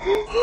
Yeah.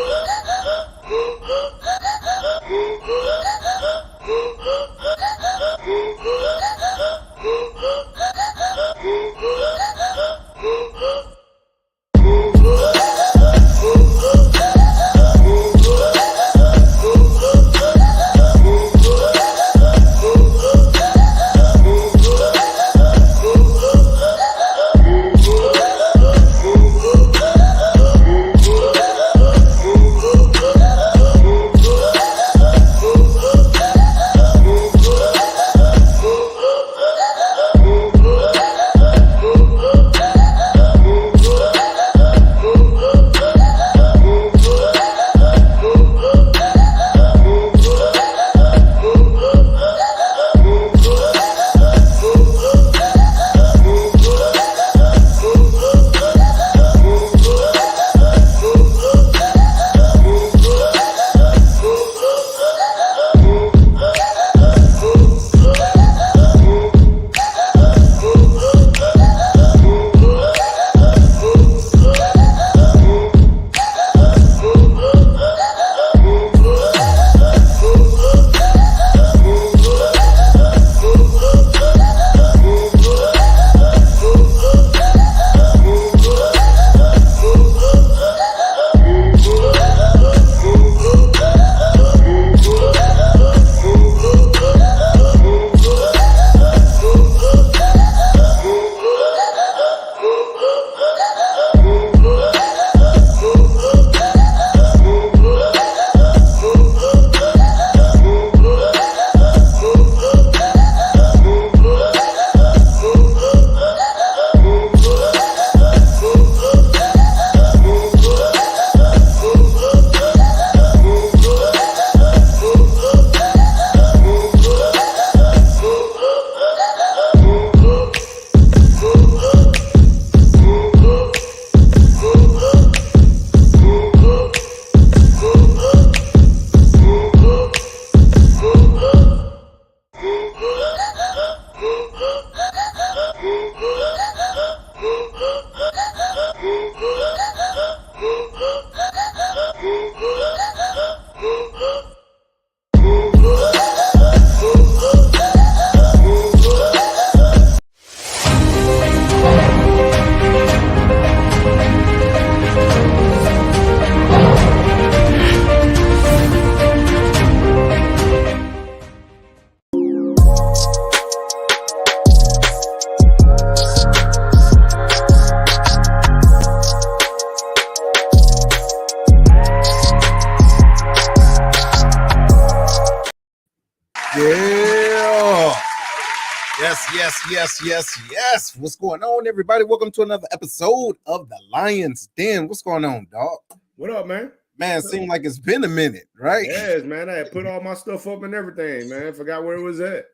Yes. What's going on, everybody? Welcome to another episode of the Lion's Den. What's going on, dog? What up, man? Man, it seemed like it's been a minute, right? Yes, man. I had put all my stuff up and everything, man. Forgot where it was at.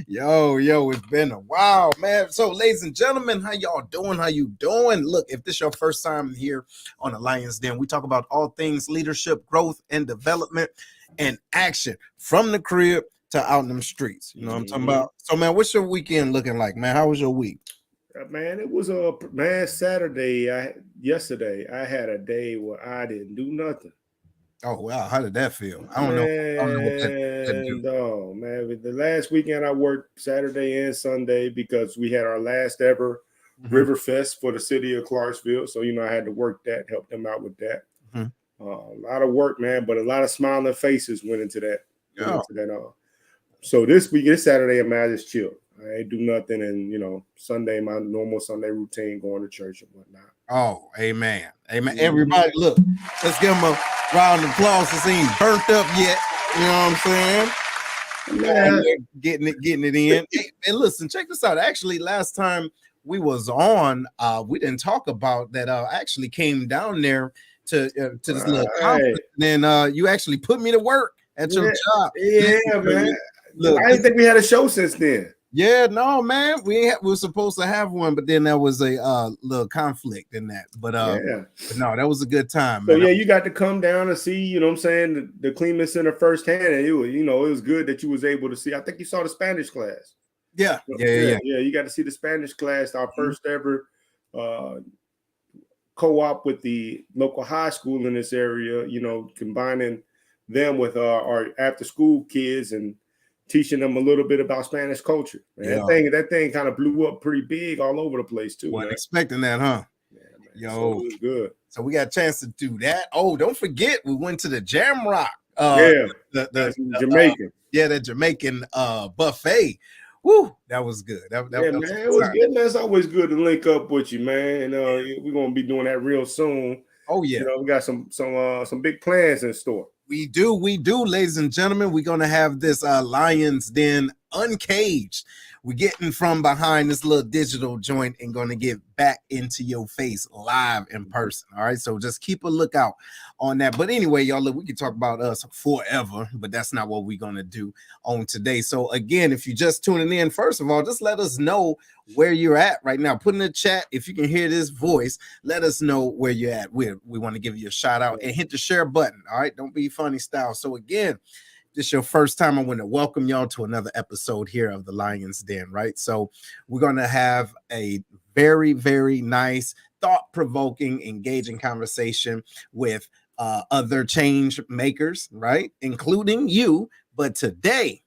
Yo, it's been a while, man. So, ladies and gentlemen, how y'all doing? How you doing? Look, if this is your first time here on the Lion's Den, we talk about all things leadership, growth, and development, and action from the crib to out in them streets. You know what I'm talking about? So, man, what's your weekend looking like, man? How was your week? Man, it was Saturday. Yesterday I had a day where I didn't do nothing. Oh wow, how did that feel? I don't know what that do. Oh man, the last weekend I worked Saturday and Sunday because we had our last ever River Fest for the city of Clarksville. So I had to work that, help them out with that. A lot of work, man, but a lot of smiling faces went into that. So this Saturday, I just chilled. I ain't do nothing, and Sunday, my normal Sunday routine, going to church and whatnot. Oh, amen. Everybody, look, let's give them a round of applause. This ain't burnt up yet. You know what I'm saying? Man. Getting it in. Hey, and listen, check this out. Actually, last time we was on, we didn't talk about that. I actually came down there to this little conference, and then you actually put me to work at your job. Yeah, man. Look, I didn't think we had a show since then. Yeah, no, man. We were supposed to have one, but then there was a little conflict in that. But no, that was a good time. So man. You got to come down and see, the Cleveland Center firsthand, and it was good that you was able to see. I think you saw the Spanish class. Yeah. You got to see the Spanish class, our first ever co-op with the local high school in this area, combining them with our after school kids and teaching them a little bit about Spanish culture. Man, that thing kind of blew up pretty big all over the place too. Wasn't expecting that, huh? Yeah, man. Yo, so it was good. So we got a chance to do that. Oh, don't forget, we went to the Jamrock. The Jamaican. The Jamaican buffet. Woo, that was good. That man, it was good. Man, it's always good to link up with you, man. We're gonna be doing that real soon. Oh yeah, we got some big plans in store. We do, ladies and gentlemen. We're gonna have this Lions Den Uncaged. We're getting from behind this little digital joint and going to get back into your face live in person. All right. So just keep a lookout on that. But anyway, y'all, look, we can talk about us forever, but that's not what we're going to do on today. So again, if you're just tuning in, first of all, just let us know where you're at right now. Put in the chat if you can hear this voice. Let us know where you're at. We want to give you a shout out and hit the share button. All right. Don't be funny style. So again, this is your first time, I want to welcome y'all to another episode here of the Lions Den, right? So we're going to have a very, very nice, thought-provoking, engaging conversation with other change makers, right? Including you. But today,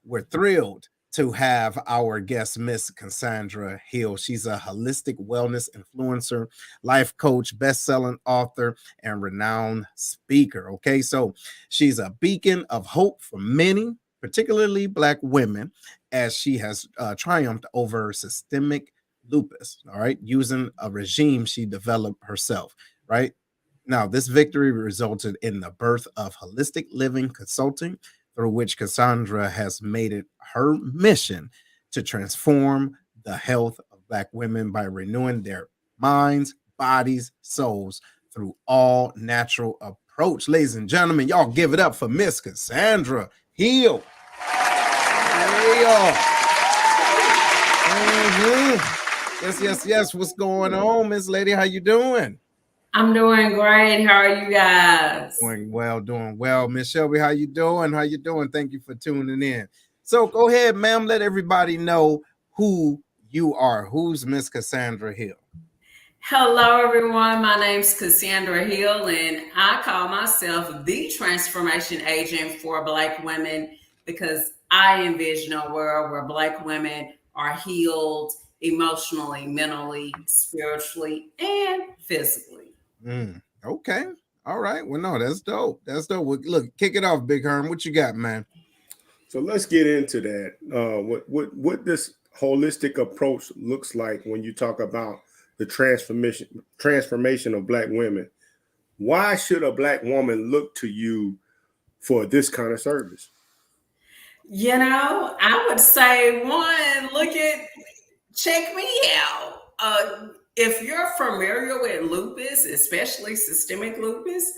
we're thrilled to have our guest, Miss Cassandra Hill. She's a holistic wellness influencer, life coach, best-selling author, and renowned speaker. Okay, so she's a beacon of hope for many, particularly Black women, as she has triumphed over systemic lupus, all right, using a regime she developed herself, right? Now, this victory resulted in the birth of Holistic Living Consulting, through which Cassandra has made it her mission to transform the health of Black women by renewing their minds, bodies, souls through all natural approach. Ladies and gentlemen, y'all give it up for Miss Cassandra Hill. Yeah. Yes. What's going on, Miss Lady? How you doing? I'm doing great. How are you guys? Doing well. Miss Shelby, how you doing? Thank you for tuning in. So go ahead, ma'am. Let everybody know who you are. Who's Miss Cassandra Hill? Hello, everyone. My name's Cassandra Hill, and I call myself the transformation agent for Black women because I envision a world where Black women are healed emotionally, mentally, spiritually, and physically. Okay. All right. Well, no, that's dope. Well, look, kick it off, Big Herm. What you got, man? So let's get into that. What this holistic approach looks like when you talk about the transformation of Black women. Why should a Black woman look to you for this kind of service? I would say one, check me out. If you're familiar with lupus, especially systemic lupus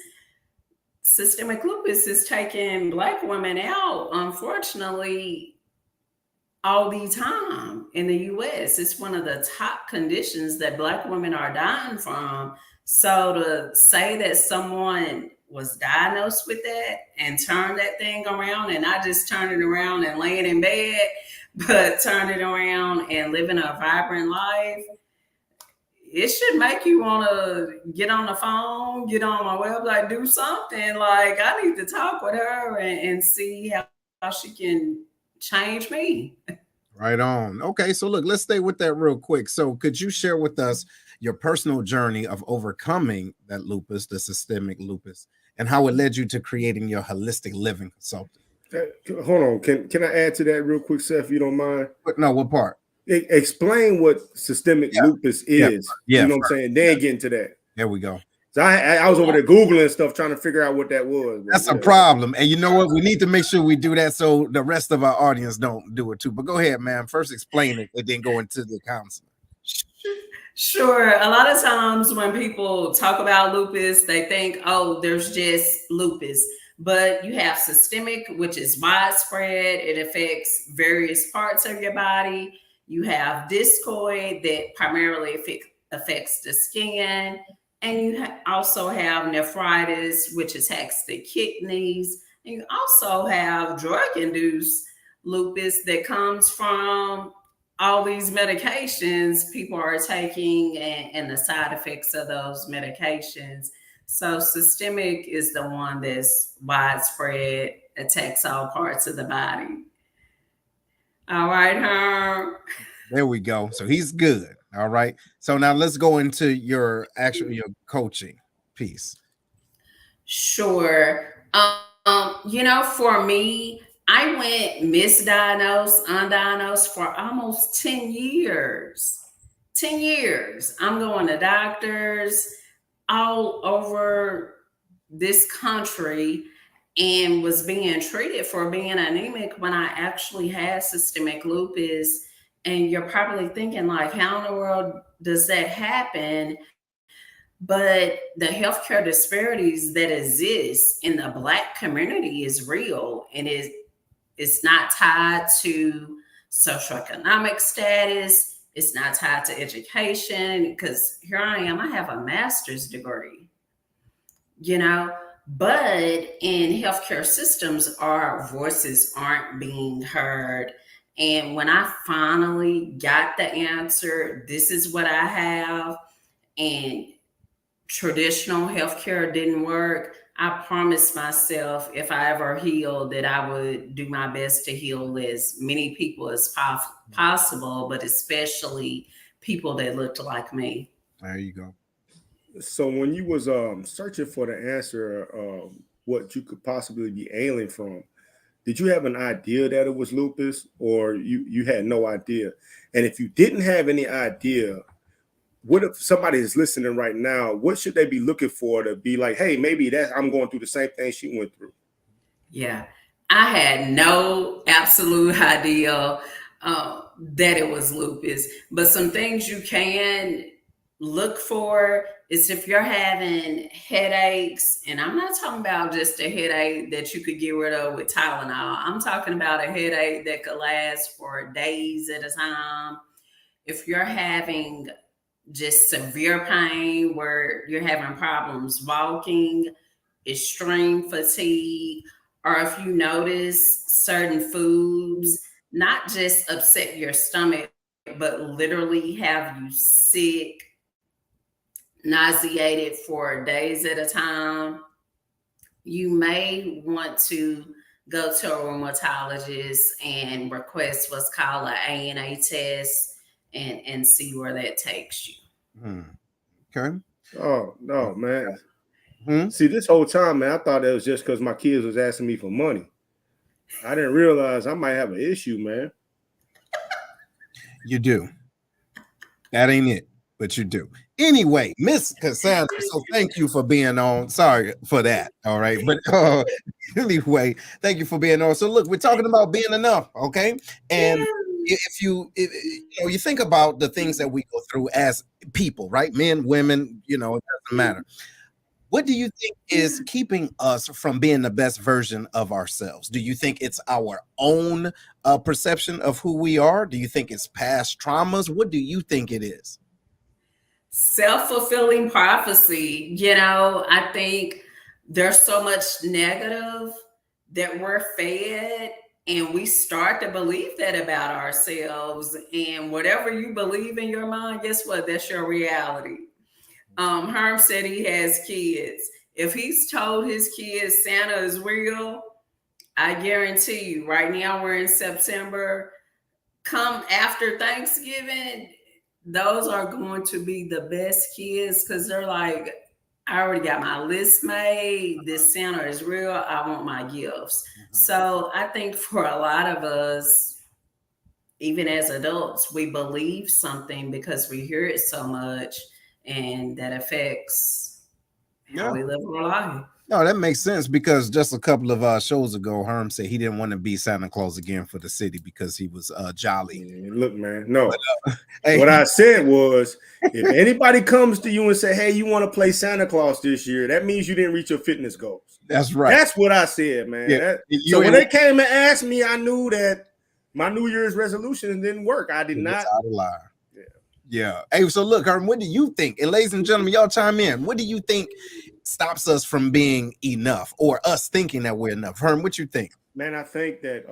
is taking Black women out, unfortunately, all the time in the U.S. It's one of the top conditions that Black women are dying from. So to say that someone was diagnosed with that and turn that thing around, and not just turn it around and laying in bed, but turn it around and living a vibrant life, it should make you want to get on the phone, get on my website, do something. Like, I need to talk with her and see how she can change me. Right on. Okay, so look, let's stay with that real quick. So could you share with us your personal journey of overcoming that lupus, the systemic lupus, and how it led you to creating your holistic living consultant? Hold on. Can I add to that real quick, Seth, if you don't mind? No, what part? Explain what systemic lupus is. Yeah. You know what I'm saying? Then get into that. There we go. So I was over there Googling stuff, trying to figure out what that was. That's a problem. And you know what? We need to make sure we do that so the rest of our audience don't do it too. But go ahead, man. First explain it and then go into the counseling. Sure. A lot of times when people talk about lupus, they think, oh, there's just lupus. But you have systemic, which is widespread. It affects various parts of your body. You have discoid that primarily affects the skin. And you also have nephritis, which attacks the kidneys. And you also have drug-induced lupus that comes from all these medications people are taking and the side effects of those medications. So systemic is the one that's widespread, attacks all parts of the body. All right, Herm. There we go. So he's good. All right. So now let's go into your coaching piece. Sure. For me, I went misdiagnosed, undiagnosed for almost 10 years. 10 years. I'm going to doctors all over this country and was being treated for being anemic when I actually had systemic lupus. And you're probably thinking, like, how in the world does that happen? But the healthcare disparities that exist in the Black community is real, and it's not tied to socioeconomic status. It's not tied to education, because here I am, I have a master's degree, but in healthcare systems, our voices aren't being heard. And when I finally got the answer, this is what I have, and traditional healthcare didn't work, I promised myself if I ever healed that I would do my best to heal as many people as possible, but especially people that looked like me. There you go. So when you was searching for the answer of what you could possibly be ailing from, did you have an idea that it was lupus, or you had no idea? And if you didn't have any idea, what if somebody is listening right now? What should they be looking for to be like, hey, maybe I'm going through the same thing she went through? Yeah, I had no absolute idea that it was lupus, but some things you can look for is if you're having headaches, and I'm not talking about just a headache that you could get rid of with Tylenol. I'm talking about a headache that could last for days at a time. If you're having just severe pain where you're having problems walking, extreme fatigue, or if you notice certain foods not just upset your stomach, but literally have you sick, nauseated for days at a time, you may want to go to a rheumatologist and request what's called an ANA test and see where that takes you. Okay. Oh, no, man. See, this whole time, man, I thought it was just because my kids was asking me for money. I didn't realize I might have an issue, man. You do. That ain't it, but you do. Anyway, Miss Cassandra, so thank you for being on. Sorry for that. All right. But anyway, thank you for being on. So look, we're talking about being enough. Okay. And if you think about the things that we go through as people, right? Men, women, it doesn't matter. What do you think is keeping us from being the best version of ourselves? Do you think it's our own perception of who we are? Do you think it's past traumas? What do you think it is? Self-fulfilling prophecy. I think there's so much negative that we're fed, and we start to believe that about ourselves. And whatever you believe in your mind, guess what? That's your reality. Herm said he has kids. If he's told his kids Santa is real, I guarantee you, right now we're in September. Come after Thanksgiving, those are going to be the best kids, because they're like, I already got my list made. This Santa is real. I want my gifts. So I think for a lot of us, even as adults, we believe something because we hear it so much, and that affects how we live our life. No, that makes sense, because just a couple of shows ago, Herm said he didn't want to be Santa Claus again for the city because he was jolly. Look, man, no. But, what I said was, if anybody comes to you and say, hey, you want to play Santa Claus this year, that means you didn't reach your fitness goals. That's right. That's what I said, man. Yeah. So when they came and asked me, I knew that my New Year's resolution didn't work. I did not. Yeah. Hey, so look, Herm, what do you think? And ladies and gentlemen, y'all chime in. What do you think stops us from being enough, or us thinking that we're enough? Herm, what you think? Man, I think that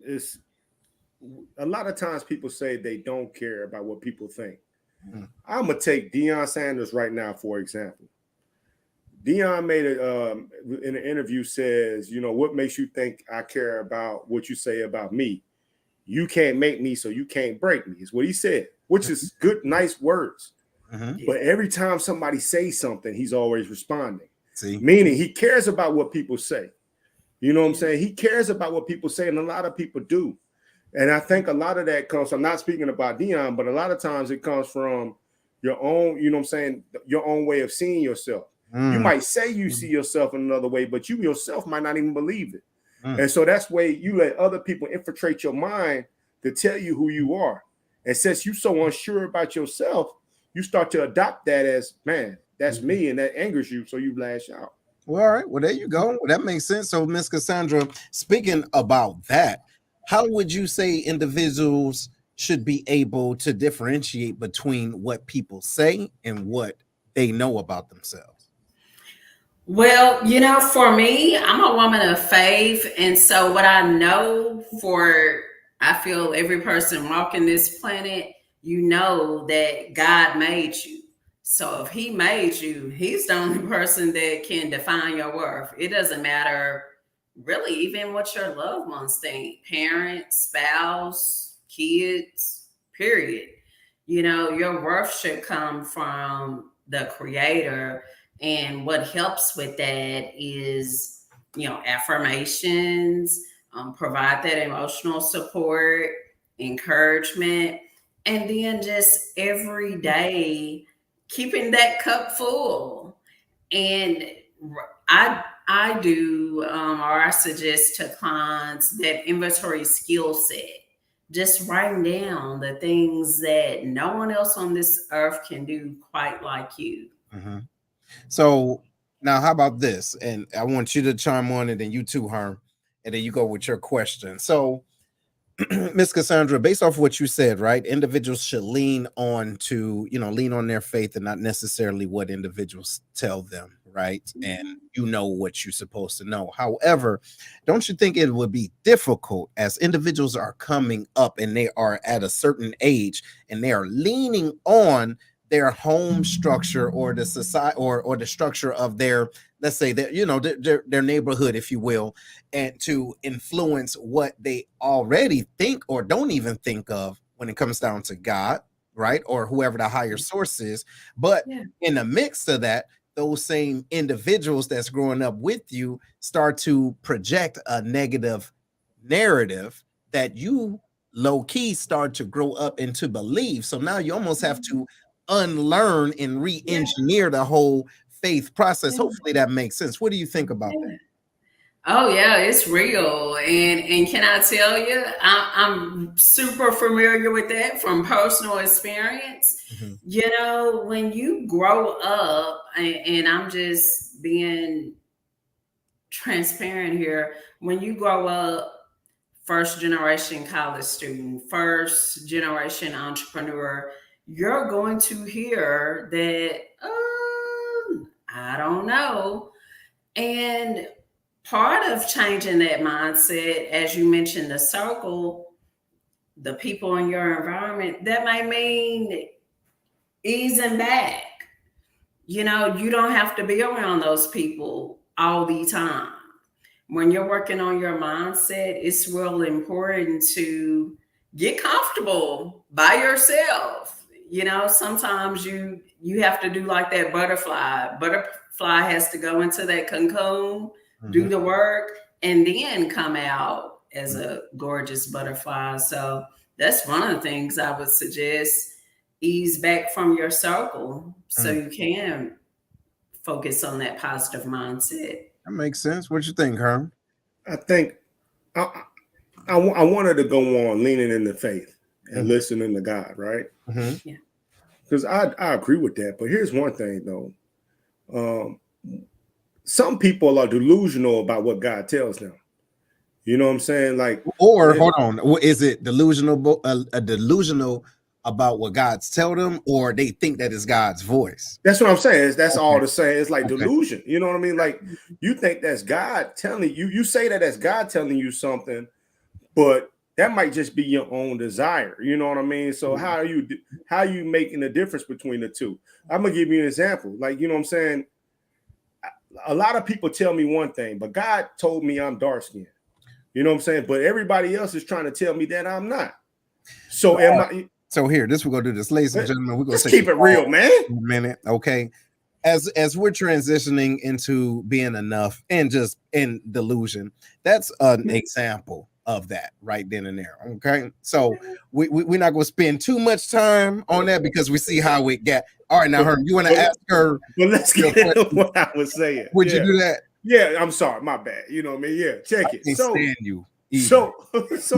it's a lot of times people say they don't care about what people think. I'm gonna take Deion Sanders right now, for example. Deion made it in an interview, says, you know, what makes you think I care about what you say about me? You can't make me, so you can't break me, is what he said, which is good, nice words. But every time somebody says something, he's always responding. Meaning he cares about what people say. You know what I'm saying? He cares about what people say, and a lot of people do. And I think a lot of that comes, I'm not speaking about Deion, but a lot of times it comes from your own, you know what I'm saying, your own way of seeing yourself. You might say you see yourself in another way, but you yourself might not even believe it. And so that's why you let other people infiltrate your mind to tell you who you are. And since you're so unsure about yourself, you start to adopt that as, man, that's me, and that angers you, so you lash out. Well, all right. Well, there you go. Well, that makes sense. So, Miss Cassandra, speaking about that, how would you say individuals should be able to differentiate between what people say and what they know about themselves? Well, you know, for me, I'm a woman of faith. And so what I know I feel every person walking this planet, you know that God made you. So if he made you, he's the only person that can define your worth. It doesn't matter really even what your loved ones think, parents, spouse, kids, period. You know, your worth should come from the creator. And what helps with that is, you know, affirmations, provide that emotional support, encouragement, and then just every day keeping that cup full. And I do, or I suggest to clients that inventory skill set, just writing down the things that no one else on this earth can do quite like you. So now, how about this? And I want you to chime on, and then you too, Herm, and then you go with your question. So, Miss Cassandra, based off what you said, right? Individuals should lean on their faith and not necessarily what individuals tell them, right? And you know what you're supposed to know. However, don't you think it would be difficult as individuals are coming up and they are at a certain age and they are leaning on their home structure or the society or the structure of their, let's say, their neighborhood, if you will, and to influence what they already think or don't even think of when it comes down to God, right? Or whoever the higher source is. But in the mix of that, those same individuals that's growing up with you start to project a negative narrative that you low key start to grow up into believe. So now you almost have to unlearn and re-engineer the whole faith process. Hopefully that makes sense. What do you think about that? Oh yeah, it's real. And can I tell you, I'm super familiar with that from personal experience. You know, when you grow up, and I'm just being transparent here, when you grow up, first generation college student, first generation entrepreneur, you're going to hear that, I don't know. And part of changing that mindset, as you mentioned, the circle, the people in your environment, that might mean easing back. You know, you don't have to be around those people all the time. When you're working on your mindset, it's real important to get comfortable by yourself. You know, sometimes you have to do like that butterfly. Butterfly has to go into that cocoon, do the work, and then come out as a gorgeous butterfly. So that's one of the things I would suggest. Ease back from your circle so you can focus on that positive mindset. That makes sense. What you think, Herm? I think I wanted to go on leaning into faith and listening to God, right? Yeah. Because I agree with that. But here's one thing, though. Some people are delusional about what God tells them. You know what I'm saying? Like, or hold on, is it delusional? Delusional about what God's tell them, or they think that is God's voice? That's what I'm saying. That's all to say. It's like delusion. You know what I mean? Like, you think that's God telling you. You say that that's God telling you something, but that might just be your own desire. You know what I mean? So how are you making the difference between the two? I'm gonna give you an example. Like, you know what I'm saying? A lot of people tell me one thing, but God told me I'm dark skinned. You know what I'm saying? But everybody else is trying to tell me that I'm not. So am I? So here, we're gonna do this, ladies and gentlemen. We're gonna just keep it real, man. A minute, okay? As we're transitioning into being enough and just in delusion, that's an example of that right then and there. Okay, so we're not gonna spend too much time on that because we see how it got. All right, now Herm, you want to ask her? Well, let's get into what I was saying. Would you do that? Yeah, I'm sorry, my bad. You know what I mean? Yeah, check it. I stand you. So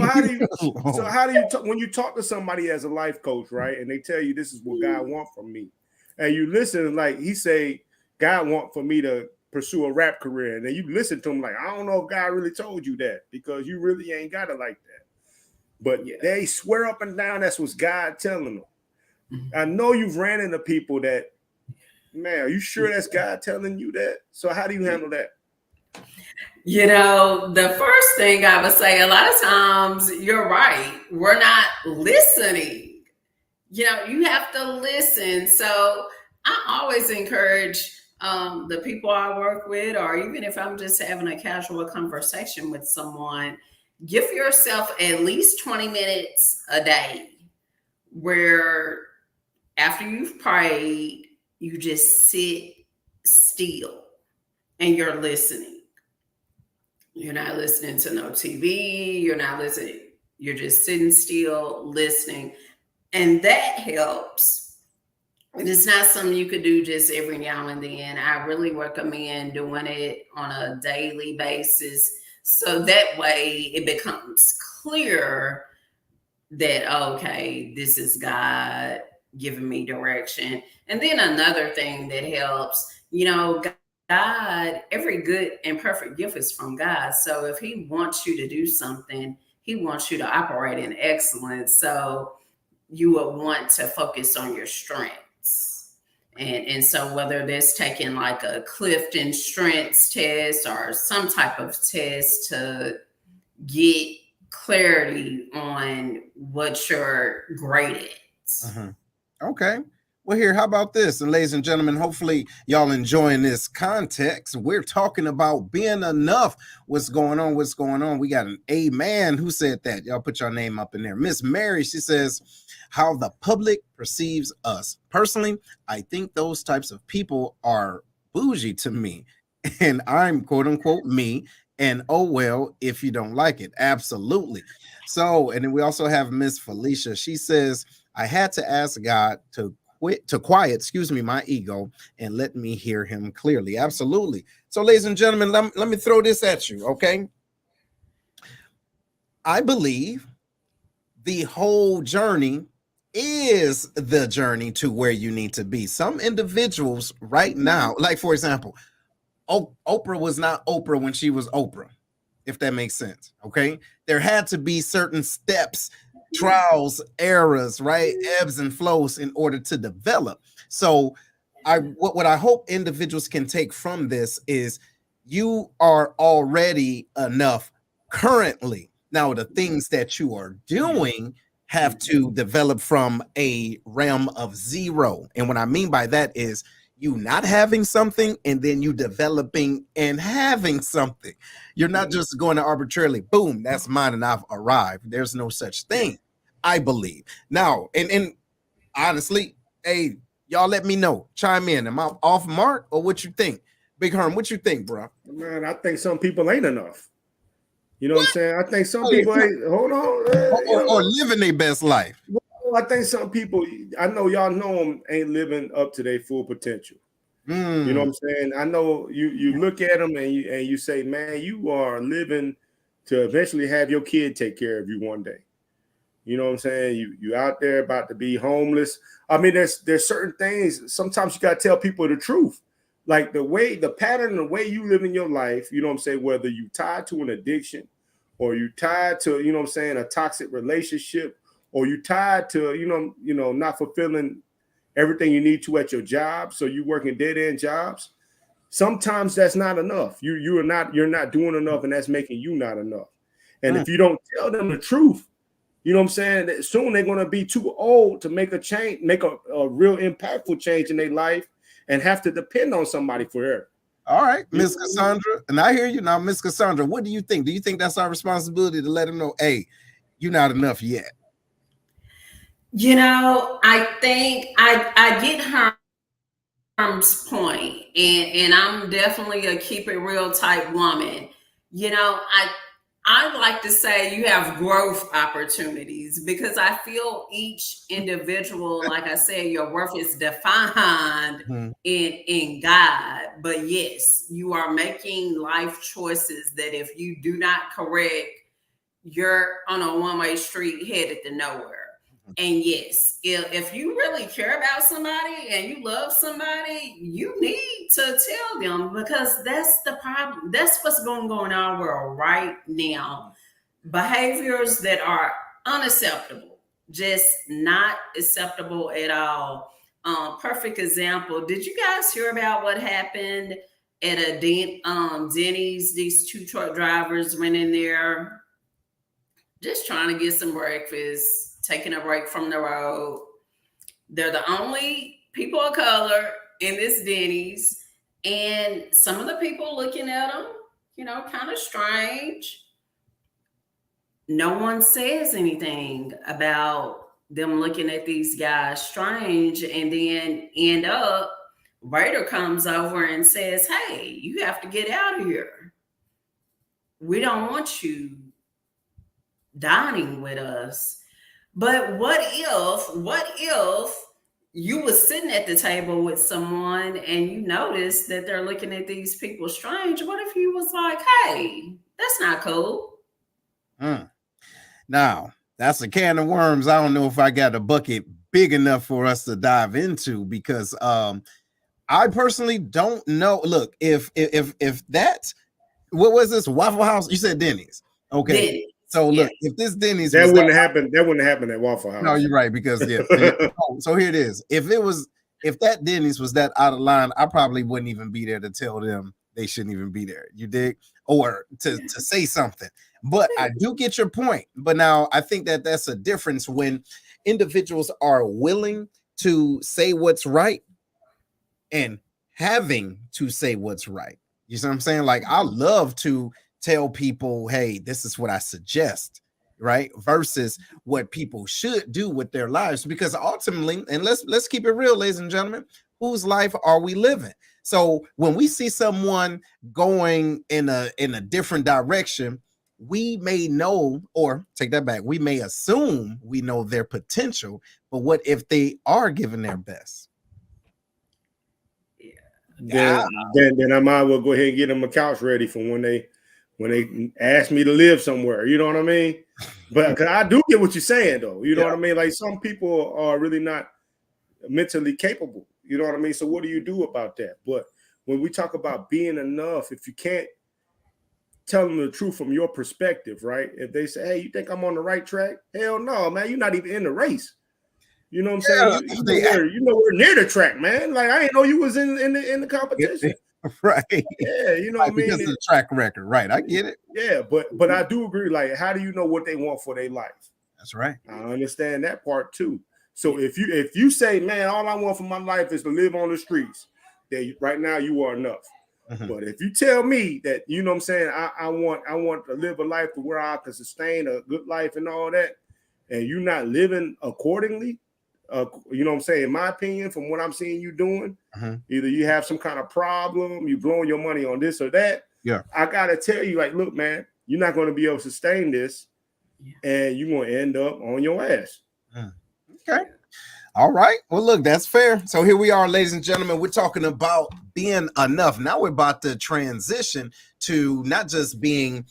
how do you talk when you talk to somebody as a life coach, right? And they tell you this is what God wants from me, and you listen, like he say, God want for me to pursue a rap career, and then you listen to him like, I don't know if God really told you that because you really ain't got it like that. But they swear up and down that's what God telling them. I know you've ran into people that, man, are you sure that's God telling you that? So how do you handle that? You know, the first thing I would say, a lot of times you're right. We're not listening. You know, you have to listen. So I always encourage the people I work with, or even if I'm just having a casual conversation with someone, give yourself at least 20 minutes a day where after you've prayed, you just sit still and you're listening. You're not listening to no TV. You're not listening. You're just sitting still, listening. And that helps. And it's not something you could do just every now and then. I really recommend doing it on a daily basis. So that way it becomes clear that, okay, this is God giving me direction. And then another thing that helps, you know, God, every good and perfect gift is from God. So if he wants you to do something, he wants you to operate in excellence. So you would want to focus on your strengths. And so whether that's taking like a Clifton Strengths test or some type of test to get clarity on what you're great at. Okay. Well, here, how about this? And ladies and gentlemen, hopefully y'all enjoying this context. We're talking about being enough. What's going on? What's going on? We got an amen. Who said that? Y'all put your name up in there. Miss Mary, she says, how the public perceives us. Personally, I think those types of people are bougie to me. And I'm quote unquote me. And oh, well, if you don't like it. Absolutely. So, and then we also have Miss Felicia. She says, I had to ask God to quiet, my ego and let me hear him clearly. Absolutely. So, ladies and gentlemen, let me throw this at you, okay? I believe the whole journey is the journey to where you need to be. Some individuals right now, like for example, Oprah was not Oprah when she was Oprah, if that makes sense, okay? There had to be certain steps, trials, errors, right? Ebbs and flows in order to develop. So what I hope individuals can take from this is you are already enough currently. Now, the things that you are doing have to develop from a realm of zero. And what I mean by that is you not having something and then you developing and having something. You're not just going to arbitrarily, boom, that's mine and I've arrived. There's no such thing, I believe. Now, and honestly, hey, y'all let me know. Chime in. Am I off mark or what you think? Big Herm, what you think, bro? Man, I think some people ain't enough. You know what I'm saying? I think some people ain't, hold on. Or living their best life. I think some people, I know y'all know them, ain't living up to their full potential. You know what I'm saying? I know you look at them and you say, man, you are living to eventually have your kid take care of you one day. You know what I'm saying? You out there about to be homeless. I mean, there's certain things. Sometimes you got to tell people the truth. Like the pattern, the way you live in your life, you know what I'm saying? Whether you tied to an addiction or you tied to, you know what I'm saying, a toxic relationship, or you tied to, you know, not fulfilling everything you need to at your job. So you working dead end jobs. Sometimes that's not enough. You're not doing enough, and that's making you not enough. And if you don't tell them the truth, you know what I'm saying, that soon they're going to be too old to make a change, make a real impactful change in their life, and have to depend on somebody forever. All right, Miss Cassandra, and I hear you now, Miss Cassandra. What do you think? Do you think that's our responsibility to let them know, hey, you're not enough yet? I think I get Herm's point, and I'm definitely a keep it real type woman. I like to say you have growth opportunities, because I feel each individual, like I said, your worth is defined in God. But yes, you are making life choices that if you do not correct, you're on a one-way street headed to nowhere. And yes, if you really care about somebody and you love somebody, you need to tell them, because that's the problem. That's what's going on in our world right now. Behaviors that are unacceptable, just not acceptable at all. Perfect example. Did you guys hear about what happened at a Denny's? These two truck drivers went in there just trying to get some breakfast, taking a break from the road. They're the only people of color in this Denny's, and some of the people looking at them, kind of strange. No one says anything about them looking at these guys strange, and then end up, waiter comes over and says, hey, you have to get out of here. We don't want you dining with us. But what if you was sitting at the table with someone and you noticed that they're looking at these people strange? What if you was like, hey, that's not cool? Now, that's a can of worms. I don't know if I got a bucket big enough for us to dive into, because I personally don't know. Look, if that, what was this, Waffle House? You said Denny's. Okay. Denny's. So look, if this Denny's, that wouldn't happen at Waffle House. No, you're right, because so here it is. If that Denny's was that out of line, I probably wouldn't even be there to tell them they shouldn't even be there. You dig? Or to say something. But I do get your point. But now I think that that's a difference when individuals are willing to say what's right and having to say what's right. You see what I'm saying? Like, I love to tell people, hey, this is what I suggest, right? Versus what people should do with their lives. Because ultimately, and let's keep it real, ladies and gentlemen, whose life are we living? So when we see someone going in a different direction, we may know, or take that back, we may assume we know their potential, but what if they are giving their best? Then I might well go ahead and get them a couch ready for when they ask me to live somewhere. You know what I mean? But because I do get what you're saying, though. You know what I mean? Like, some people are really not mentally capable. You know what I mean? So what do you do about that? But when we talk about being enough, if you can't tell them the truth from your perspective, right? If they say, hey, you think I'm on the right track? Hell no, man. You're not even in the race. You know what I'm saying? You know we're near the track, man. Like, I didn't know you was in the competition. Right. Yeah, you know what I mean? Because of the track record, right? I get it. Yeah, but I do agree. Like, how do you know what they want for their life? That's right. I understand that part too. So if you say, man, all I want for my life is to live on the streets, then right now you are enough. But if you tell me that, you know what I'm saying, I want to live a life to where I can sustain a good life and all that, and you're not living accordingly, you know what I'm saying, in my opinion, from what I'm seeing you doing, either you have some kind of problem, you blowing your money on this or that. Yeah, I gotta tell you, like, look, man, you're not going to be able to sustain this, and you're going to end up on your ass. Okay. All right. Well, look, that's fair. So here we are, ladies and gentlemen. We're talking about being enough. Now we're about to transition to not just being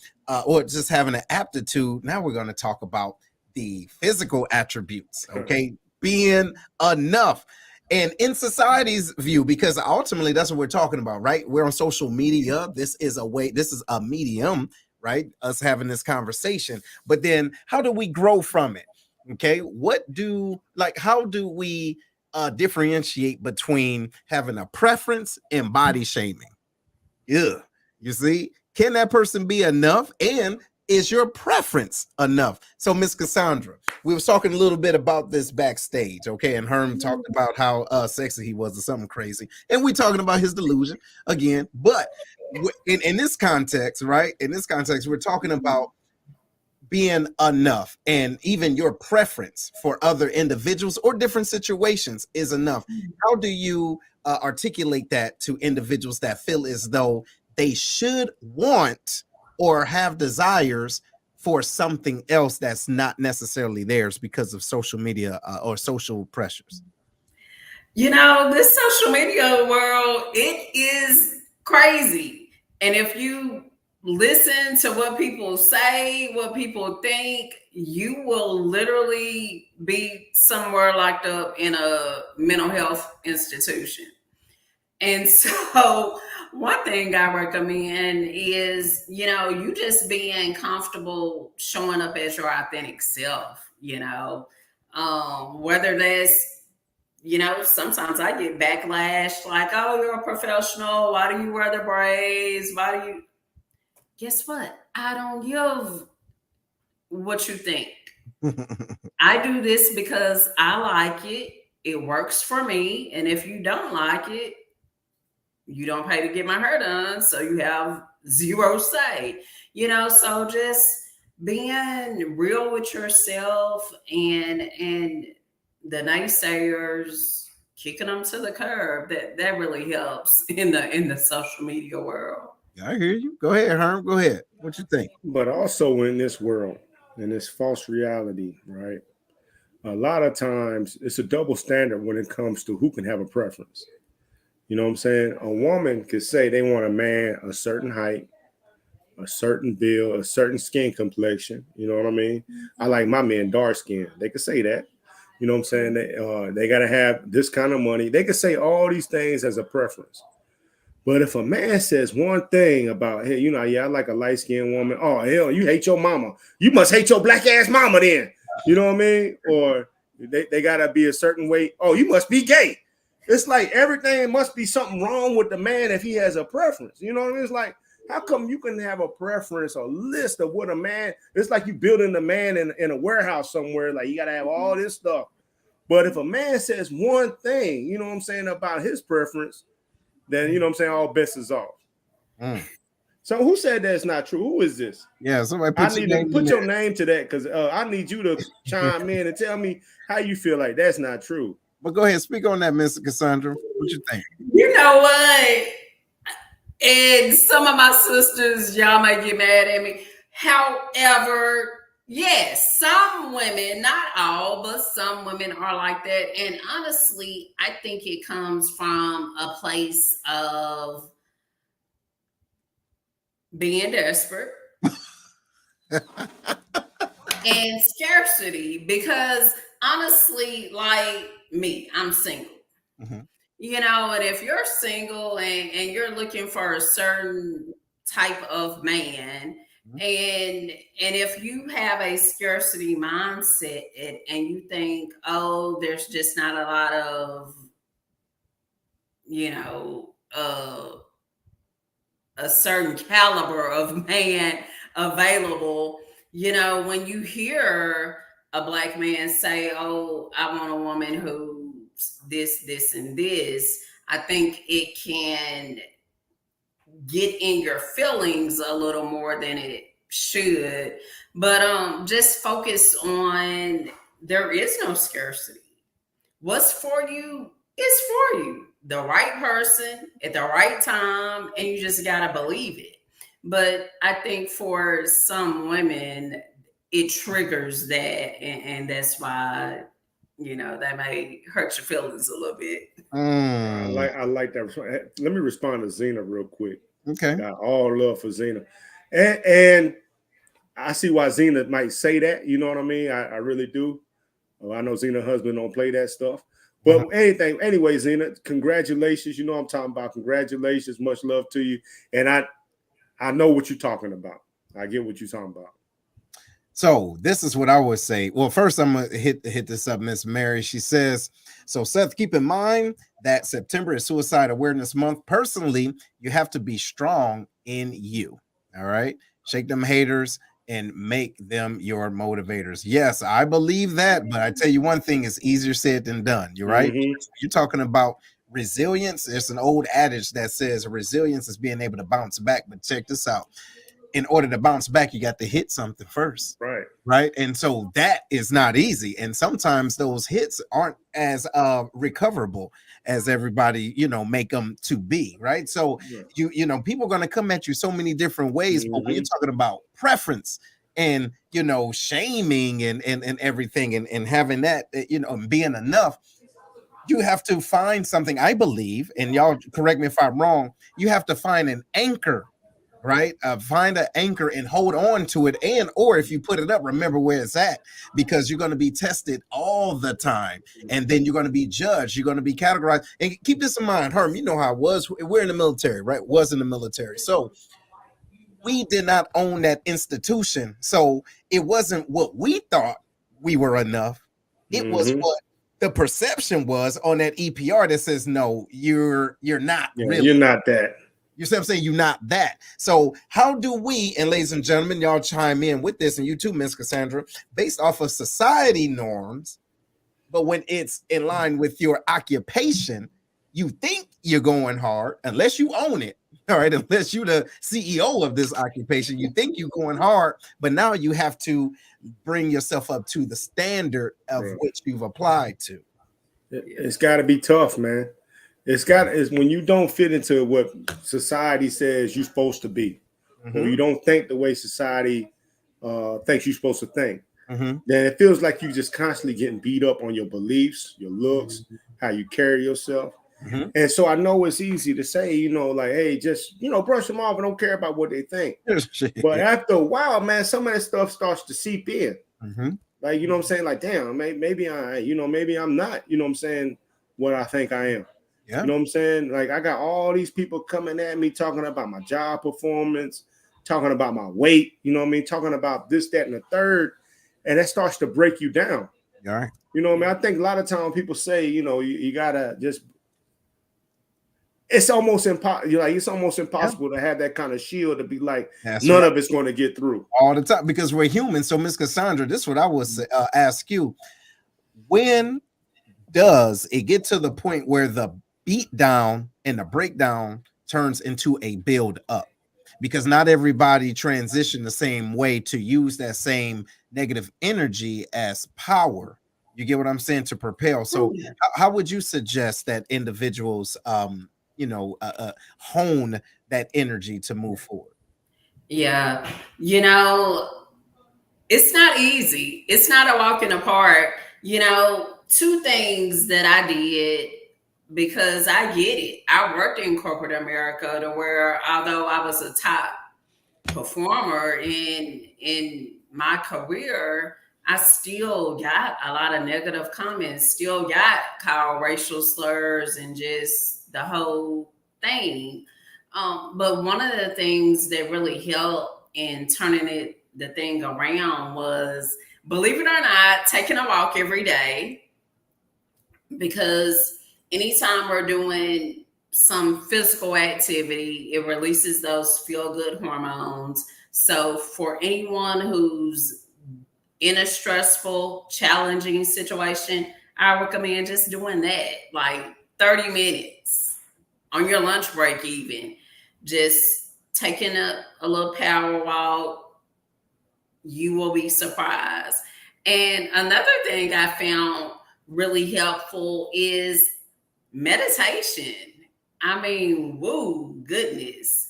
or just having an aptitude. Now we're going to talk about the physical attributes. Okay. Being enough. And in society's view, because ultimately that's what we're talking about, right? We're on social media. This is a medium, right? Us having this conversation. But then how do we grow from it? Okay, how do we differentiate between having a preference and body shaming? Yeah, you see, can that person be enough? And is your preference enough? So, Miss Cassandra, we was talking a little bit about this backstage, okay? And Herm talked about how sexy he was or something crazy. And we talking about his delusion again. But in this context, right? In this context, we're talking about being enough, and even your preference for other individuals or different situations is enough. How do you articulate that to individuals that feel as though they should want or have desires for something else that's not necessarily theirs because of social media or social pressures? You know, this social media world, it is crazy. And if you listen to what people say, what people think, you will literally be somewhere locked up in a mental health institution. And so, one thing I recommend is, you just being comfortable showing up as your authentic self, whether that's, sometimes I get backlash like, oh, you're a professional. Why do you wear the braids? Why do you? Guess what? I don't give what you think. I do this because I like it. It works for me. And if you don't like it, you don't pay to get my hair done. So you have zero say, so just being real with yourself and the naysayers, kicking them to the curb, that really helps in the social media world. I hear you. Go ahead, Herm. Go ahead. What you think? But also in this world, in this false reality, right? A lot of times it's a double standard when it comes to who can have a preference. You know what I'm saying? A woman could say they want a man a certain height, a certain build, a certain skin complexion. You know what I mean? I like my men dark skin. They could say that. You know what I'm saying? They got to have this kind of money. They could say all these things as a preference. But if a man says one thing about, hey, yeah, I like a light-skinned woman. Oh, hell, you hate your mama. You must hate your black-ass mama then. You know what I mean? Or they got to be a certain way. Oh, you must be gay. It's like everything must be something wrong with the man if he has a preference. You know what I mean? It's like, how come you can have a preference, a list of what a man, it's like you building a man in a warehouse somewhere. Like you got to have all this stuff. But if a man says one thing, you know what I'm saying, about his preference, then, you know what I'm saying, all bets is off. So who said that's not true? Who is this? Yeah, somebody put your name to that because I need you to chime in and tell me how you feel like that's not true. But go ahead, speak on that, Mr. Cassandra. What you think? You know what? And some of my sisters, y'all might get mad at me. However, yes, some women, not all, but some women are like that. And honestly, I think it comes from a place of being desperate and scarcity. Because honestly, like me, I'm single. Mm-hmm. And if you're single and you're looking for a certain type of man, and if you have a scarcity mindset and you think, oh, there's just not a lot of, a certain caliber of man available, when you hear a black man say, oh, I want a woman who this, and this, I think it can get in your feelings a little more than it should. But just focus on, there is no scarcity. What's for you is for you. The right person at the right time, and you just gotta believe it. But I think for some women, it triggers that, and that's why that may hurt your feelings a little bit. I like that. Let me respond to Zena real quick. Okay. Got all love for Zena, and I see why Zena might say that. You know what I mean? I really do. I know Zena's husband don't play that stuff. But anyway, Zena, congratulations. You know what I'm talking about. Congratulations. Much love to you. And I know what you're talking about. I get what you're talking about. So this is what I would say. Well, first I'm gonna hit this up, Miss Mary. She says, so Seth, keep in mind that September is Suicide Awareness Month. Personally, you have to be strong in you. All right. Shake them haters. and make them your motivators. Yes, I believe that, but I tell you one thing, it's easier said than done. You're right. You're talking about resilience. There's an old adage that says resilience is being able to bounce back. But check this out. In order to bounce back, you got to hit something first. Right. And so that is not easy. And sometimes those hits aren't as recoverable as everybody, make them to be. Right. So people are going to come at you so many different ways. But when you're talking about preference and shaming and everything and having that, being enough, you have to find something, I believe, and y'all correct me if I'm wrong, you have to find an anchor. Right, find an anchor and hold on to it, or if you put it up, remember where it's at, because you're going to be tested all the time, and then you're going to be judged, you're going to be categorized. And keep this in mind, Herm, you know how it was. We're in the military, right? Was in the military, so we did not own that institution, so it wasn't what we thought we were enough. It was what the perception was on that EPR that says, no, you're not really. You're not that. You see what I'm saying? You're not that. So how do we, and ladies and gentlemen, y'all chime in with this, and you too, Miss Cassandra, based off of society norms, but when it's in line with your occupation, you think you're going hard, unless you own it. All right, unless you're the CEO of this occupation, you think you're going hard, but now you have to bring yourself up to the standard of which you've applied to. It's got to be tough, man. It's when you don't fit into what society says you're supposed to be, or you don't think the way society thinks you're supposed to think, then it feels like you're just constantly getting beat up on your beliefs, your looks, how you carry yourself. And so I know it's easy to say, like, hey, just, brush them off and don't care about what they think. But after a while, man, some of that stuff starts to seep in. Like, you know what I'm saying? Like, damn, maybe I'm not, what I'm saying, what I think I am. Yeah. You know what I'm saying? Like, I got all these people coming at me talking about my job performance, talking about my weight, talking about this, that, and the third. And that starts to break you down. All right. I think a lot of times people say, you gotta just, it's almost impossible. It's almost impossible to have that kind of shield to be like, none of it's going to get through all the time, because we're human. So, Miss Cassandra, this is what I would ask you. When does it get to the point where the beat down and the breakdown turns into a build up? Because not everybody transition the same way to use that same negative energy as power. You get what I'm saying? To propel. So how would you suggest that individuals hone that energy to move forward? Yeah, it's not easy. It's not a walk in the park. Two things that I did, because I get it. I worked in corporate America to where, although I was a top performer in my career, I still got a lot of negative comments, still got called racial slurs and just the whole thing. But one of the things that really helped in turning the thing around was, believe it or not, taking a walk every day. Because anytime we're doing some physical activity, it releases those feel-good hormones. So for anyone who's in a stressful, challenging situation, I recommend just doing that, like 30 minutes on your lunch break even. Just taking a little power walk, you will be surprised. And another thing I found really helpful is meditation. I mean, woo, goodness.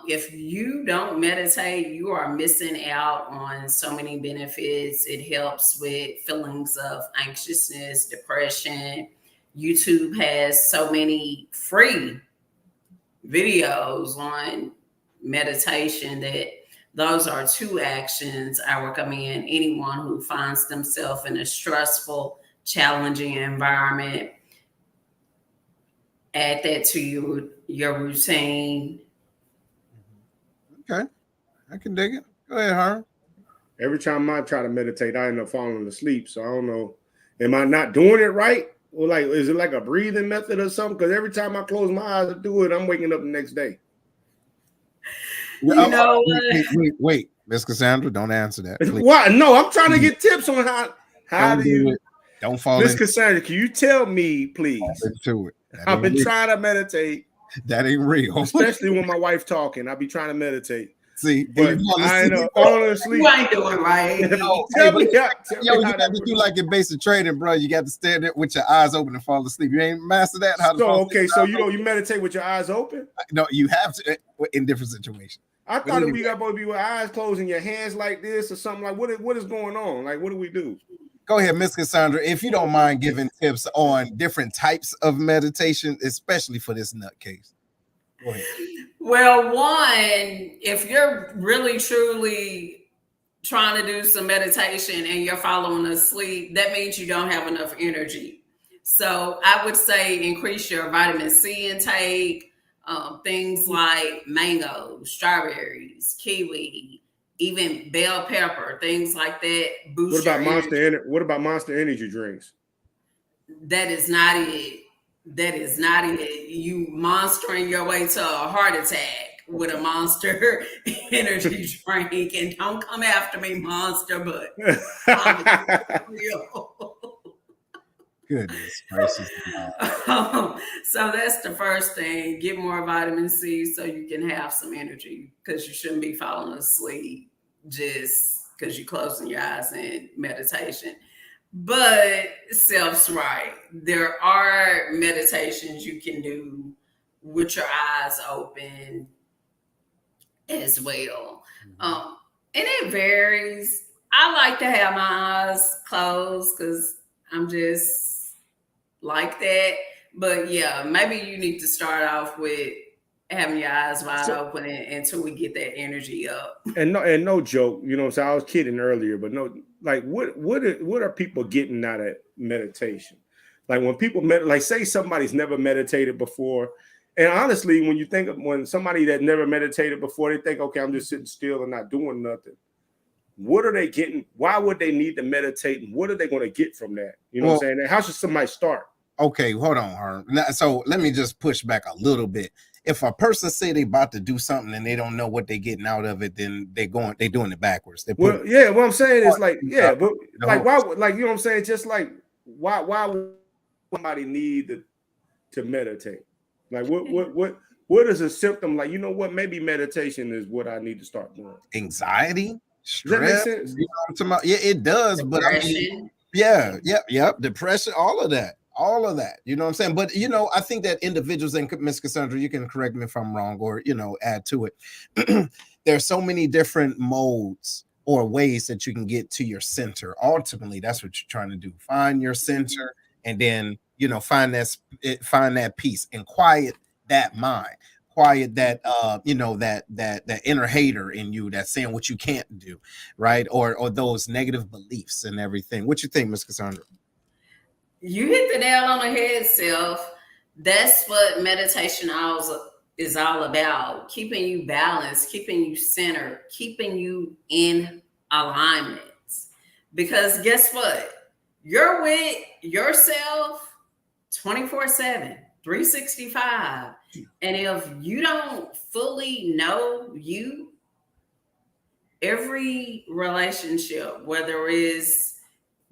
If you don't meditate, you are missing out on so many benefits. It helps with feelings of anxiousness, depression. YouTube has so many free videos on meditation that those are two actions I recommend anyone who finds themselves in a stressful, challenging environment. Add that to your routine. Okay, I can dig it. Go ahead, Harm. Every time I try to meditate, I end up falling asleep. So I don't know, am I not doing it right? Or like, is it like a breathing method or something? Because every time I close my eyes to do it, I'm waking up the next day. Wait. Miss Cassandra, don't answer that. Please. Why? No, I'm trying to get tips on how Don't do you. do it. Don't fall Miss into Cassandra, can you tell me, please? it. I've been trying to meditate. That ain't real. Especially when my wife talking. I'll be trying to meditate. See, but I know falling asleep. You ain't doing right. Tell me how you got to do like in basic training, bro. You got to stand there with your eyes open and fall asleep. You ain't master that. So you meditate with your eyes open? No, you have to in different situations. I thought that we got to be with eyes closed and your hands like this or something. Like what is going on? Like what do we do? Go ahead, Miss Cassandra, if you don't mind giving tips on different types of meditation, especially for this nutcase. Go ahead. Well, one, if you're really truly trying to do some meditation and you're falling asleep, that means you don't have enough energy. So I would say increase your vitamin C intake, things like mango, strawberries, kiwi, even bell pepper, things like that. Boost what about Monster Energy drinks? That is not it. That is not it. You monstering your way to a heart attack with a Monster Energy drink, and don't come after me, Monster. But goodness gracious. So that's the first thing. Get more vitamin C so you can have some energy, because you shouldn't be falling asleep just because you're closing your eyes in meditation. But Seth's right. There are meditations you can do with your eyes open as well. And it varies. I like to have my eyes closed because I'm just like that. But yeah, maybe you need to start off with having your eyes wide open until we get that energy up. And no joke, you know. So I was kidding earlier, but no, like what are people getting out of meditation? Like when people like say somebody's never meditated before, and honestly, when you think of when somebody that never meditated before, they think, okay, I'm just sitting still and not doing nothing. What are they getting? Why would they need to meditate? And what are they going to get from that? You know what I'm saying? How should somebody start? Okay, hold on, Herm. So let me just push back a little bit. If a person say they about to do something and they don't know what they're getting out of it, then they're doing it backwards. What I'm saying is like, but like why, like, you know what I'm saying? Just like why would somebody need to meditate? Like what is a symptom? Like, you know what? Maybe meditation is what I need to start doing. Anxiety, stress. Does that make sense? You know what I'm talking about? Yeah, it does. Depression. But yep. Depression, all of that. You know what I'm saying? But, you know, I think that individuals, and Ms. Cassandra, you can correct me if I'm wrong or, you know, add to it. There's so many different modes or ways that you can get to your center. Ultimately, that's what you're trying to do. Find your center and then, you know, find that peace and quiet that mind. Quiet that you know, that inner hater in you that's saying what you can't do, right? Or those negative beliefs and everything. What you think, Ms. Cassandra? You hit the nail on the head, Seth. That's what meditation is all about. Keeping you balanced, keeping you centered, keeping you in alignment. Because guess what? You're with yourself 24/7, 365. And if you don't fully know you, every relationship, whether it's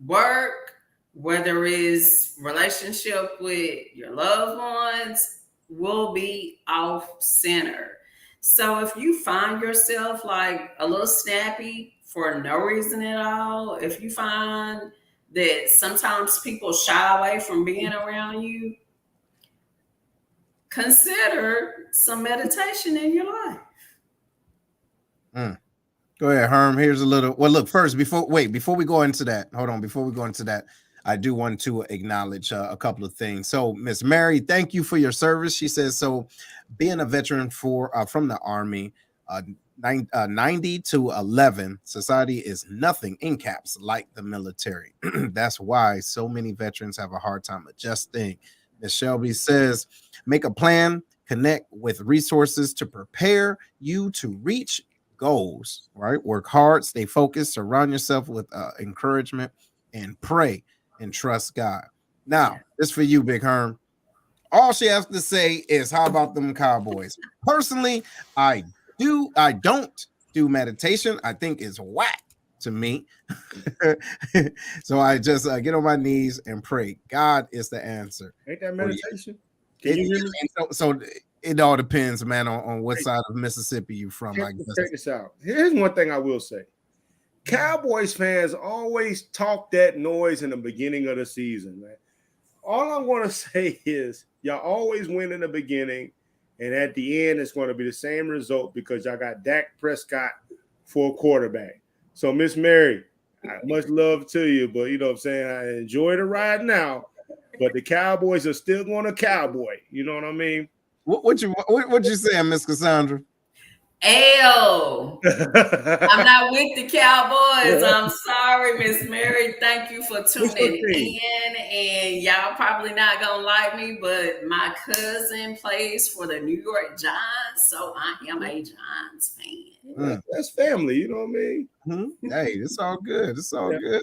work, whether it's relationship with your loved ones, will be off center. So if you find yourself like a little snappy for no reason at all, if you find that sometimes people shy away from being around you, consider some meditation in your life. Go ahead, Herm. Here's a little. Well, look, first, before we go into that, hold on. Before we go into that, I do want to acknowledge a couple of things. So, Miss Mary, thank you for your service. She says, so being a veteran from the Army, 90 to 11, society is nothing in caps like the military. That's why so many veterans have a hard time adjusting. Miss Shelby says, make a plan, connect with resources to prepare you to reach goals, right? Work hard, stay focused, surround yourself with encouragement, and pray and trust God. Now, this for you, Big Herm. All she has to say is, how about them Cowboys? Personally, I don't do meditation, I think is whack to me. So I just get on my knees and pray. God is the answer. Ain't that meditation? Can you hear me? So it all depends, man, on what side of Mississippi you from. I guess. Check this out. Here's one thing I will say. Cowboys fans always talk that noise in the beginning of the season, man. All I'm going to say is y'all always win in the beginning, and at the end, it's going to be the same result because y'all got Dak Prescott for a quarterback. So, Miss Mary, much love to you, but you know what I'm saying? I enjoy the ride now, but the Cowboys are still going to cowboy. You know what I mean? What you saying, Miss Cassandra? L. I'm not with the Cowboys. I'm sorry, Miss Mary. Thank you for tuning in. And y'all probably not gonna like me, but my cousin plays for the New York Giants, so I am a Giants fan. That's family, you know what I mean? Mm-hmm. Hey, it's all good. It's all good.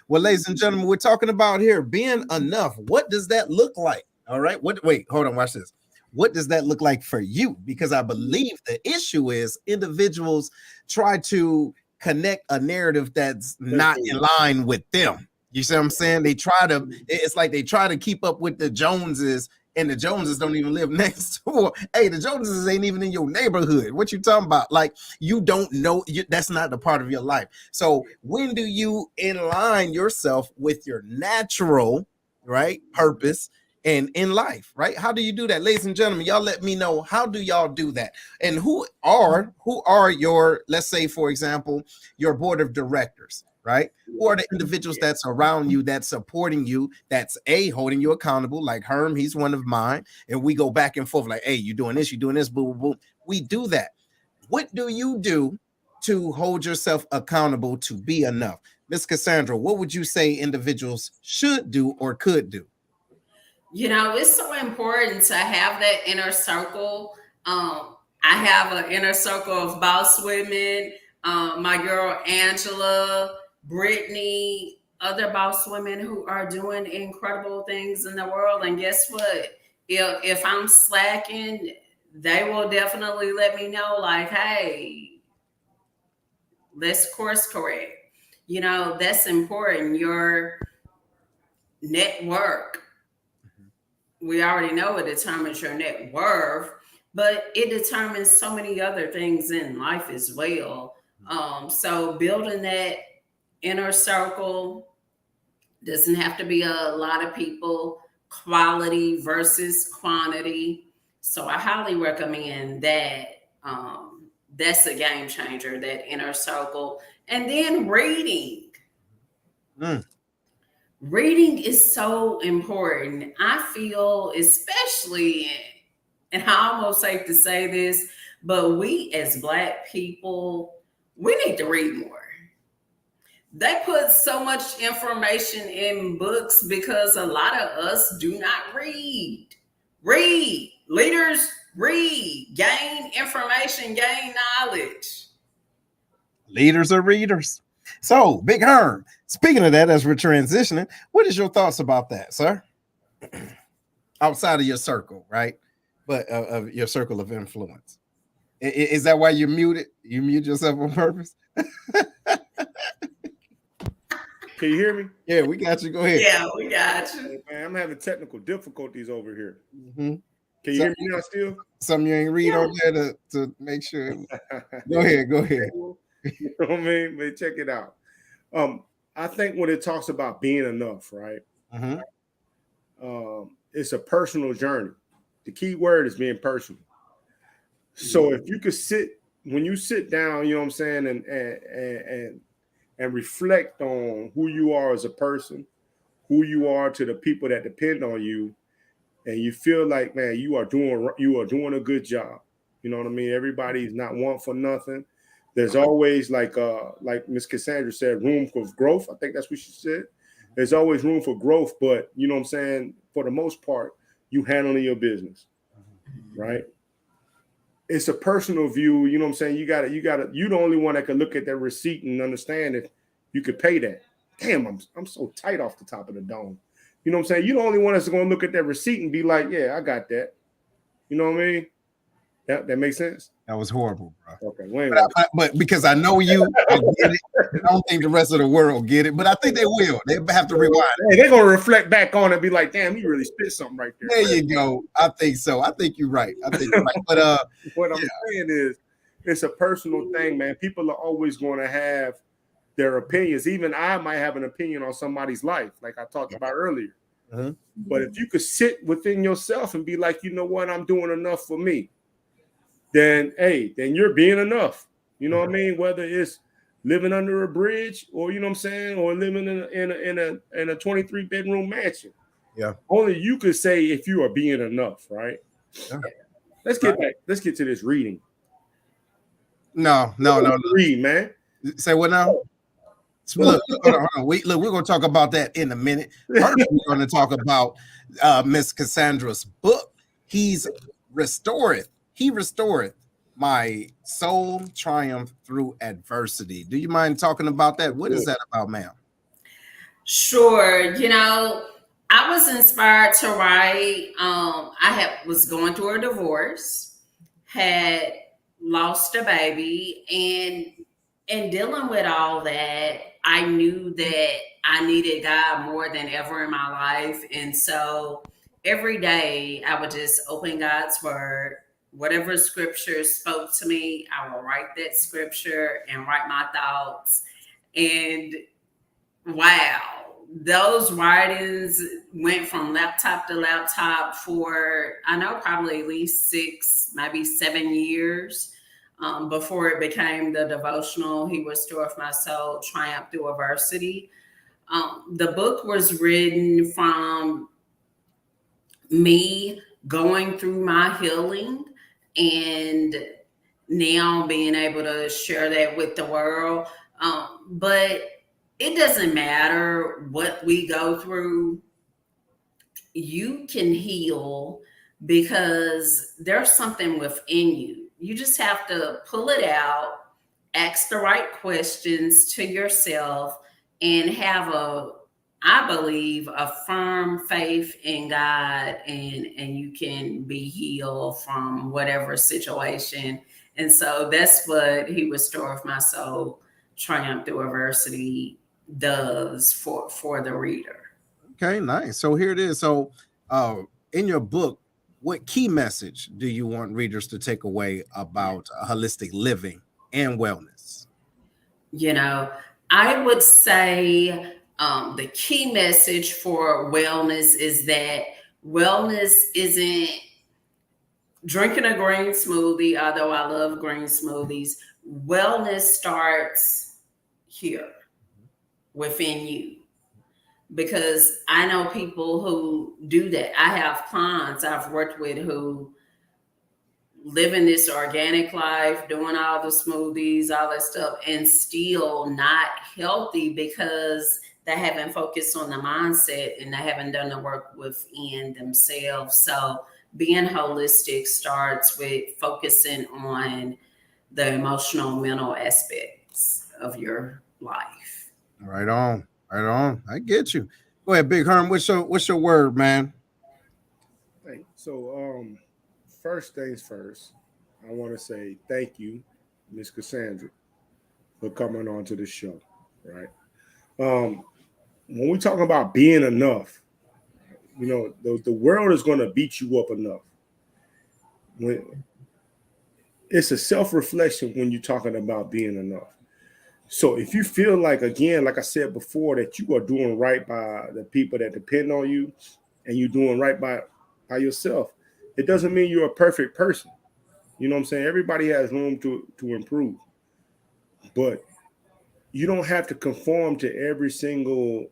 Well, ladies and gentlemen, we're talking about here being enough. What does that look like? All right. Wait, hold on. Watch this. What does that look like for you? Because I believe the issue is individuals try to connect a narrative that's not in line with them. You see what I'm saying? It's like they try to keep up with the Joneses, and the Joneses don't even live next door. Hey, the Joneses ain't even in your neighborhood. What you talking about? Like, you don't know, that's not the part of your life. So when do you align yourself with your natural, right, purpose and in life, right? How do you do that? Ladies and gentlemen, y'all let me know, how do y'all do that? And who are your, let's say, for example, your board of directors, right? Who are the individuals that's around you, that's supporting you, that's holding you accountable? Like Herm, he's one of mine. And we go back and forth like, hey, you're doing this, boo, boo, boo. We do that. What do you do to hold yourself accountable to be enough? Miss Cassandra, what would you say individuals should do or could do? You know, it's so important to have that inner circle. I have an inner circle of boss women, my girl Angela, Brittany, other boss women who are doing incredible things in the world. And guess what? If I'm slacking, they will definitely let me know, like, hey, let's course correct. You know, that's important. Your network, we already know it determines your net worth, but it determines so many other things in life as well. So building that inner circle doesn't have to be a lot of people, quality versus quantity. So I highly recommend that. That's a game changer, that inner circle. And then reading. Reading is so important. I feel, especially, and I almost hate to say this, but we as Black people, we need to read more. They put so much information in books because a lot of us do not read. Read. Leaders, read. Gain information, gain knowledge. Leaders are readers. So, Big Herm, speaking of that, as we're transitioning, what is your thoughts about that, sir? Outside of your circle, right? But of your circle of influence. Is that why you're muted? You mute yourself on purpose? Can you hear me? Yeah, we got you. Go ahead. Yeah, we got you. Hey, man, I'm having technical difficulties over here. Mm-hmm. Can you hear me now still? Something you ain't read on there to make sure. Go ahead. You know what I mean? But check it out. I think when it talks about being enough, right? It's a personal journey. The key word is being personal. So if you could when you sit down, you know what I'm saying, and reflect on who you are as a person, who you are to the people that depend on you, and you feel like, man, you are doing a good job. You know what I mean? Everybody's not one for nothing. There's always, like Miss Cassandra said, room for growth. I think that's what she said. There's always room for growth, but you know what I'm saying? For the most part, you handling your business, right? It's a personal view. You know what I'm saying? You're the only one that can look at that receipt and understand if you could pay that. Damn, I'm so tight off the top of the dome. You know what I'm saying? You're the only one that's going to look at that receipt and be like, yeah, I got that. You know what I mean? That makes sense. That was horrible, bro. Okay, well, but because I know you, I get it. I don't think the rest of the world get it, but I think they will. They have to rewind. Hey, they're gonna reflect back on it and be like, "Damn, he really spit something right there." There you go. I think so. I think you're right. But what I'm saying is, it's a personal thing, man. People are always going to have their opinions. Even I might have an opinion on somebody's life, like I talked about earlier. But if you could sit within yourself and be like, you know what, I'm doing enough for me, then you're being enough. You know what I mean? Whether it's living under a bridge, or you know what I'm saying, or living in a 23 bedroom mansion. Yeah. Only you could say if you are being enough, right? Yeah. Let's get back. Let's get to this reading. No. Read, man. Say what now? Look, hold on. We're going to talk about that in a minute. First, we're going to talk about Miss Cassandra's book. He restoreth my soul triumph through adversity. Do you mind talking about that? What is that about, ma'am? Sure. You know, I was inspired to write. Was going through a divorce, had lost a baby, and in dealing with all that, I knew that I needed God more than ever in my life. And so every day I would just open God's word. Whatever scripture spoke to me, I will write that scripture and write my thoughts. And wow, those writings went from laptop to laptop for, I know, probably at least 6, maybe 7 years. Before it became the devotional, He Restoreth My Soul, Triumph Through Adversity. The book was written from me going through my healing and now being able to share that with the world. But it doesn't matter what we go through. You can heal because there's something within you. You just have to pull it out, ask the right questions to yourself, and have I believe, a firm faith in God, and you can be healed from whatever situation. And so that's what He Restoreth My Soul, Triumph Through Adversity does for the reader. Okay, nice. So here it is. So in your book, what key message do you want readers to take away about holistic living and wellness? You know, I would say the key message for wellness is that wellness isn't drinking a green smoothie, although I love green smoothies. Wellness starts here within you. Because I know people who do that. I have clients I've worked with who living this organic life, doing all the smoothies, all that stuff, and still not healthy because they haven't focused on the mindset and they haven't done the work within themselves. So being holistic starts with focusing on the emotional, mental aspects of your life. Right on. I get you. Go ahead, Big Herm. What's your word, man? Hey, so first things first, I want to say thank you, Miss Cassandra, for coming on to the show. Right. When we talk about being enough, you know, the world is going to beat you up enough. It's a self-reflection when you're talking about being enough. So if you feel like, again, like I said before, that you are doing right by the people that depend on you and you're doing right by yourself, it doesn't mean you're a perfect person. You know what I'm saying? Everybody has room to improve. But you don't have to conform to every single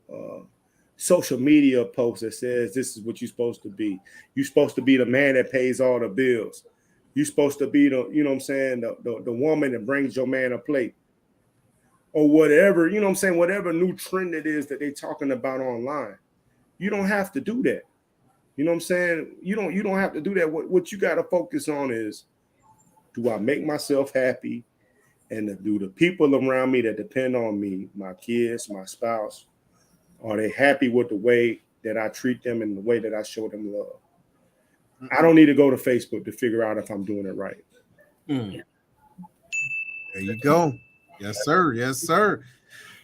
social media post that says this is what you're supposed to be. You're supposed to be the man that pays all the bills. You're supposed to be the, you know what I'm saying, the woman that brings your man a plate. Or whatever, you know what I'm saying, whatever new trend it is that they're talking about online. You don't have to do that. You know what I'm saying? You don't have to do that. What you got to focus on is, do I make myself happy? And do the people around me that depend on me, my kids, my spouse, are they happy with the way that I treat them and the way that I show them love? I don't need to go to Facebook to figure out if I'm doing it right. There you go. Yes, sir. Yes, sir.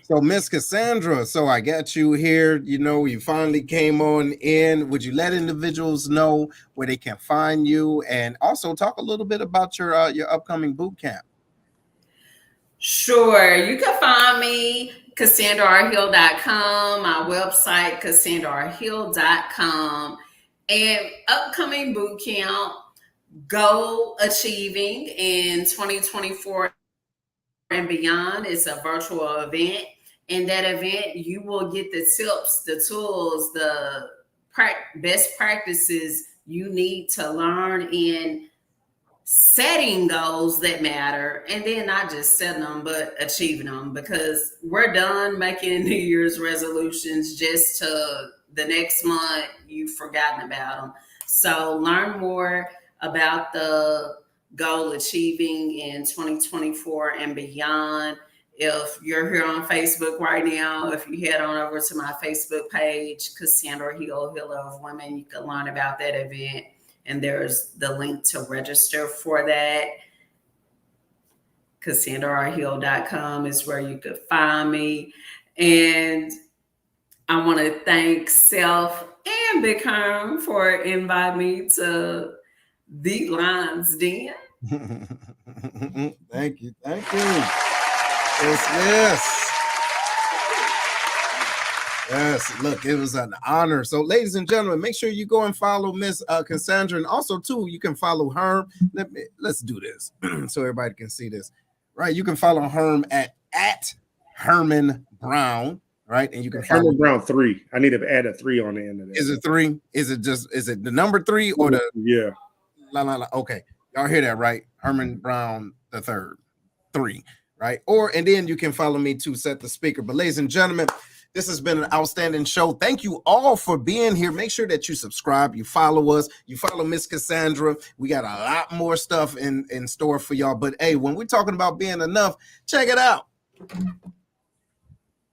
So, Miss Cassandra, so I got you here. You know, you finally came on in. Would you let individuals know where they can find you, and also talk a little bit about your upcoming boot camp? Sure. You can find me CassandraRhill.com, my website CassandraRhill.com, and upcoming boot camp, Goal Achieving in 2024 and Beyond. It's a virtual event. In that event, you will get the tips, the tools, the best practices you need to learn in setting goals that matter, and then not just setting them but achieving them, because we're done making New Year's resolutions just to the next month you've forgotten about them. So learn more about the goal achieving in 2024 and beyond. If you're here on Facebook right now, if you head on over to my Facebook page, Cassandra Hill, Healer of Women, you can learn about that event. And there's the link to register for that. CassandraRhill.com is where you could find me. And I want to thank Seth and Big Herm for inviting me to the Lion's Den. Thank you. Thank you. Yes. Yes, look, it was an honor. So, ladies and gentlemen, make sure you go and follow Miss Cassandra, and also too, you can follow Herm. Let's do this so everybody can see this. Right, you can follow Herm at Herman Brown. Right, and you can follow Herman Brown 3. I need to add a 3 on the end of that. Is it 3? Is it the number 3 or the? Yeah. Okay, y'all hear that right? Herman Brown the third, 3. Right, and then you can follow me to Set the Speaker. But ladies and gentlemen, this has been an outstanding show. Thank you all for being here. Make sure that you subscribe, you follow us, you follow Miss Cassandra. We got a lot more stuff in store for y'all. But hey, when we're talking about being enough, check it out.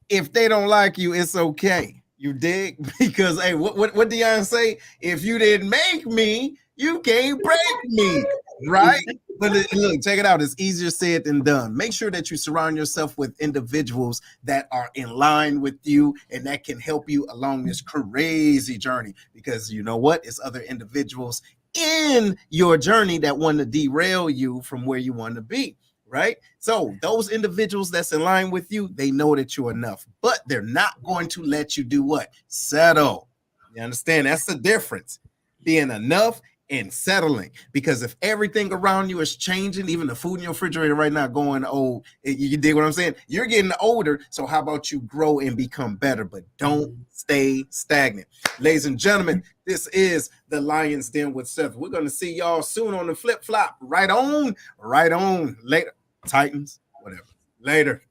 If they don't like you, it's okay. You dig? Because hey, what Deion say? If you didn't make me, you can't break me, right? But look, check it out. It's easier said than done. Make sure that you surround yourself with individuals that are in line with you and that can help you along this crazy journey. Because you know what? It's other individuals in your journey that want to derail you from where you want to be, right? So those individuals that's in line with you, they know that you're enough, but they're not going to let you do what? Settle. You understand? That's the difference. Being enough and settling, because if everything around you is changing, even the food in your refrigerator right now going old, you dig what I'm saying? You're getting older, so how about you grow and become better, but don't stay stagnant. Ladies and gentlemen, this is the Lion's Den with Seth. We're going to see y'all soon on the flip-flop. Right on later. Titans, whatever. Later.